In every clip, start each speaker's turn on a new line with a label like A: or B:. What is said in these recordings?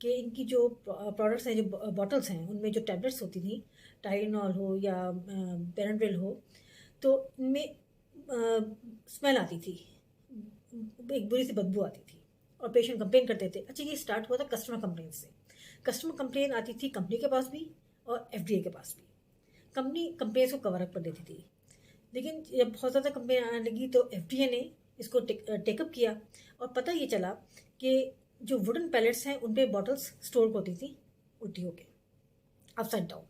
A: کہ ان کی جو پروڈکٹس ہیں، جو باٹلس ہیں، ان میں جو ٹیبلٹس ہوتی تھیں، ٹائرینول ہو یا پیرنڈرل ہو، تو ان میں اسمیل آتی تھی، ایک بری سی بدبو آتی تھی اور پیشنٹ کمپلین کرتے تھے. اچھا، یہ اسٹارٹ ہوا تھا کسٹمر کمپلین سے. کسٹمر کمپلین آتی تھی کمپنی کے پاس بھی اور FDA کے پاس بھی. کمپنی کمپلینس کو کور اپ کر دیتی تھی، لیکن جب بہت زیادہ کمپلین آنے لگی تو FDA نے اس کو ٹیک اپ کیا، اور پتہ یہ چلا کہ جو ووڈن پیلٹس ہیں ان پہ باٹلس اسٹور ہوتی تھی الٹی ہو کے، اپ سائڈ ڈاؤن،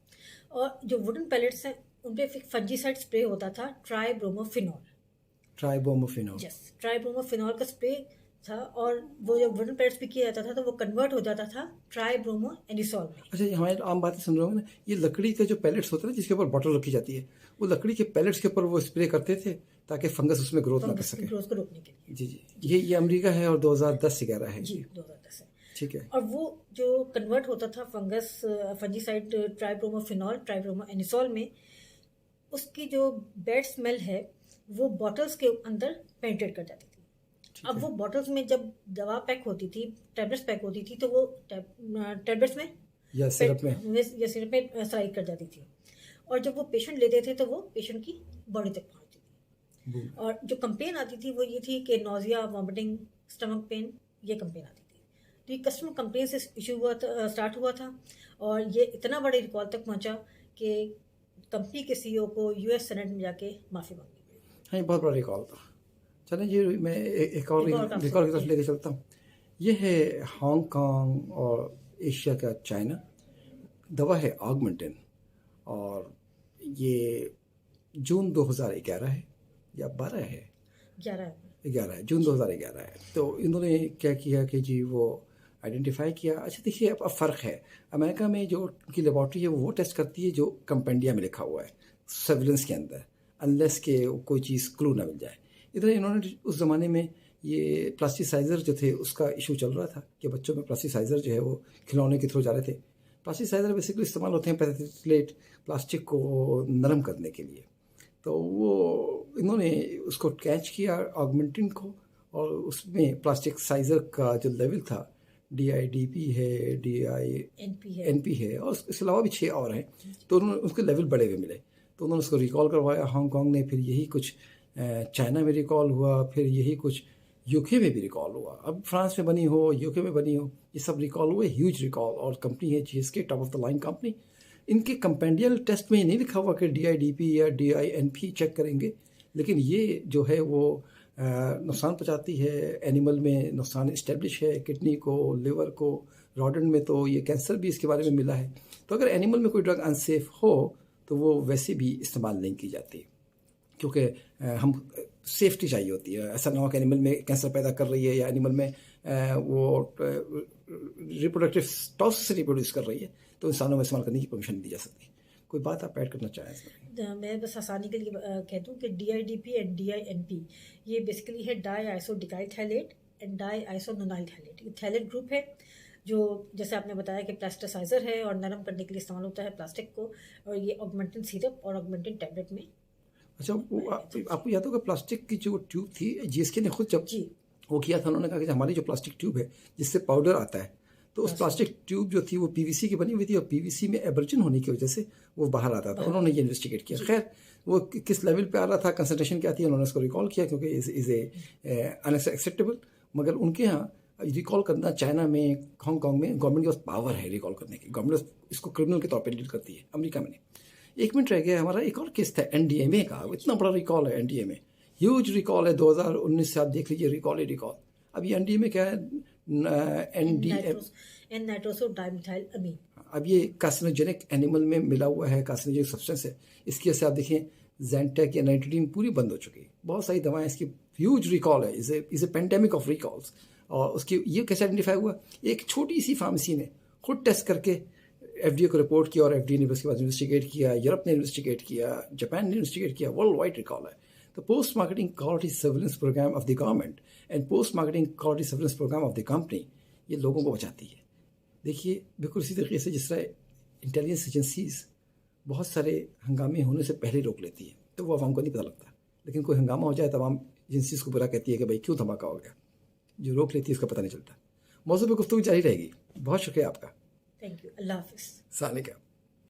A: اور جو ووڈن پیلٹس ہیں ان پہ فنجی سائڈ اسپرے ہوتا تھا ٹرائبروموفینول.
B: ٹرائبروموفینول.
A: یس، ٹرائبروموفینول کا اسپرے تھا، اور وہ جب ووڈن پیلٹس بھی کیا جاتا تھا تو وہ کنورٹ ہو جاتا تھا ٹرائبرومو اینیسول میں.
B: اچھا، یہ ہمارے عام باتیں سن رہے ہوں نا، یہ لکڑی کے جو پیلٹس ہوتے ہیں نا جس کے اوپر باٹل رکھی جاتی ہے، وہ لکڑی کے پیلٹس کے اوپر وہ اسپرے کرتے تھے تاکہ فنگس اس میں گروتھ نہ کر سکے.
A: گروتھ کو روکنے کے لیے.
B: جی جی، یہ امریکہ ہے اور 2010 سے کہہ رہا ہے.
A: جی 2010 ہے.
B: ٹھیک ہے.
A: اور وہ جو کنورٹ ہوتا تھا فنجی سائڈ ٹرائبروموفینول ٹرائبرومو اینیسول میں، اس کی جو بیڈ اسمیل ہے وہ باٹلس کے اندر پینٹریٹ کر جاتی تھی. اب وہ باٹلس میں جب دوا پیک ہوتی تھی، ٹیبلٹس پیک ہوتی تھی، تو وہ ٹیبلٹس میں
B: یا سرپ
A: میں سلائڈ کر جاتی تھی، اور جب وہ پیشنٹ لیتے تھے تو وہ پیشنٹ کی باڈی تک پہنچتی تھی. اور جو کمپلین آتی تھی وہ یہ تھی کہ نوزیا، وامٹنگ، اسٹمک پین، یہ کمپلین آتی تھی. تو یہ کسٹمر کمپلین سے ایشو ہوا تھا، اسٹارٹ ہوا تھا، اور یہ اتنا بڑے ریکال تک پہنچا کہ کمپنی کے CEO کو US سینٹ میں جا کے معافی مانگی.
B: ہاں، یہ بہت بڑا ریکال تھا. چلیں جی، میں ایک اور ریکال کی طرف لے کے چلتا ہوں. یہ ہے ہانگ کانگ اور ایشیا کا چائنا. دوا ہے آگمنٹن، اور یہ جون 2011 ہے یا 12 ہے، 11 ہے، جون 2011 ہے. تو انہوں نے کیا کیا کہ جی وہ آئیڈینٹیفائی کیا. اچھا دیکھیے، اب فرق ہے. امریکہ میں جو ان کی لیبارٹری ہے وہ ٹیسٹ کرتی ہے جو کمپینڈیا میں لکھا ہوا ہے سرویلنس کے اندر، انلیس کہ کوئی چیز کلو نہ مل جائے. ادھر انہوں نے اس زمانے میں یہ پلاسٹیسائزر جو تھے اس کا ایشو چل رہا تھا کہ بچوں میں پلاسٹیسائزر جو ہے وہ کھلونے کے تھرو جا رہے تھے. پلاسٹیسائزر بیسیکلی استعمال ہوتے ہیں پیتھلیٹ پلاسٹک کو نرم کرنے کے لیے. تو وہ انہوں نے اس کو کیچ کیا آگمنٹن کو، اور اس میں پلاسٹک سائزر کا جو لیول تھا DIDP ہے، DINP ہے، اور اس کے علاوہ بھی 6 اور ہیں. تو انہوں نے اس کے لیول بڑے ہوئے ملے، تو انہوں نے اس کو ریکال کروایا. ہانگ کانگ نے، پھر یہی کچھ چائنا میں ریکال ہوا، پھر یہی کچھ UK میں بھی ریکال ہوا. اب فرانس میں بنی ہو، UK میں بنی ہو، یہ سب ریکال ہوئے، ہیوج ریکال. اور کمپنی ہے GSK، top of the line company. ان کے کمپینڈیل ٹیسٹ میں یہ نہیں لکھا ہوا کہ DIDP یا DINP چیک کریں گے، لیکن یہ جو ہے وہ نقصان پہنچاتی ہے. اینیمل میں نقصان اسٹیبلش ہے، کڈنی کو، لیور کو. راڈنٹ میں تو یہ کینسر بھی اس کے بارے میں ملا ہے. تو اگر اینیمل میں کوئی ڈرگ انسیف ہو تو وہ ویسے بھی استعمال نہیں کی جاتی، کیونکہ ہم سیفٹی چاہیے ہوتی ہے. ایسا نہ ہو کہ اینیمل میں کینسر پیدا کر رہی ہے یا اینیمل میں وہ ریپروڈکٹیو ٹاس سے ریپروڈیوس کر رہی ہے، تو انسانوں میں استعمال کرنے کی پرمیشن نہیں دی جا سکتی. کوئی بات آپ ایڈ کرنا چاہیں اس میں؟
A: میں بس آسانی کے لیے کہہ دوں کہ DIDP اینڈ DINP یہ بیسیکلی ہے ڈائی آئسو ڈیکائل تھائلیٹ اینڈ ڈائی آئسو نونائل تھائلیٹ. یہ تھائلیٹ گروپ ہے جو جیسے آپ نے بتایا کہ پلاسٹیسائزر ہے اور نرم کرنے کے لیے استعمال ہوتا ہے پلاسٹک کو، اور یہ آگمنٹن سیرپ اور آگمنٹن ٹیبلٹ میں.
B: اچھا، آپ کو یاد ہوگا پلاسٹک کی جو ٹیوب تھی GSK نے خود جب وہ کیا تھا، انہوں نے کہا کہ ہماری جو پلاسٹک ٹیوب ہے جس سے پاؤڈر آتا ہے، تو اس پلاسٹک ٹیوب جو تھی وہ PVC کی بنی ہوئی تھی، اور PVC میں ایبرجن ہونے کی وجہ سے وہ باہر آتا تھا. انہوں نے یہ انویسٹیگیٹ کیا. خیر وہ کس لیول پہ آ رہا تھا، کنسنٹریشن کیا تھی، انہوں نے اس کو ریکال کیا کیونکہ از اے انیکسیپٹیبل. مگر ان کے ہاں ریکال کرنا، چائنا میں، ہانگ کانگ میں گورنمنٹ کے پاس پاور ہے ریکال کرنے کی. گورنمنٹ اس کو کرمنل کے طور پہ ڈیل کرتی ہے. امریکہ میں نہیں. 1 منٹ رہ گیا. ہمارا ایک اور کیس تھا NDMA کا. اتنا بڑا ریکال ہے NDMA، ہیوج ریکال ہے. 2019 سے آپ دیکھ لیجیے ریکال ہی ریکال. اب یہ NDMA کیا ہے؟
A: NDMA.
B: اب یہ کارسینوجینک اینیمل میں ملا ہوا ہے، کارسینوجینک سبسٹینس ہے. اس کی وجہ سے آپ دیکھیں زینٹیک یا نائٹروڈین پوری بند ہو چکی ہے. بہت ساری دوائیں اس کی ہیوج ریکال ہے. از اے پینڈیمک آف ریکالس. اور اس کی یہ کیسے آئیڈینٹیفائی ہوا؟ ایک چھوٹی سی فارمیسی نے خود ٹیسٹ کر کے FDA کو رپورٹ کیا، اور FDA نے اس کے بعد انویسٹیگیٹ کیا، یورپ نے انویسٹیگیٹ کیا، جاپان نے انویسٹیگیٹ کیا. ورلڈ وائڈ ریکال ہے. تو post marketing quality surveillance program of the government and post marketing quality surveillance program of the company یہ لوگوں کو بچاتی ہے. دیکھیے بالکل اسی طریقے سے جس طرح انٹیلیجنس ایجنسیز بہت سارے ہنگامے ہونے سے پہلے روک لیتی ہیں تو وہ عوام کو نہیں پتہ لگتا، لیکن کوئی ہنگامہ ہو جائے تو عوام ایجنسیز کو برا کہتی ہے کہ بھائی کیوں دھماکہ ہو گیا. جو روک لیتی ہے اس کا پتہ نہیں چلتا. موضوع پہ گفتگو جاری رہے گی. بہت شکریہ آپ کا.
A: Thank you. اللہ حافظ.
B: السلام علیکم.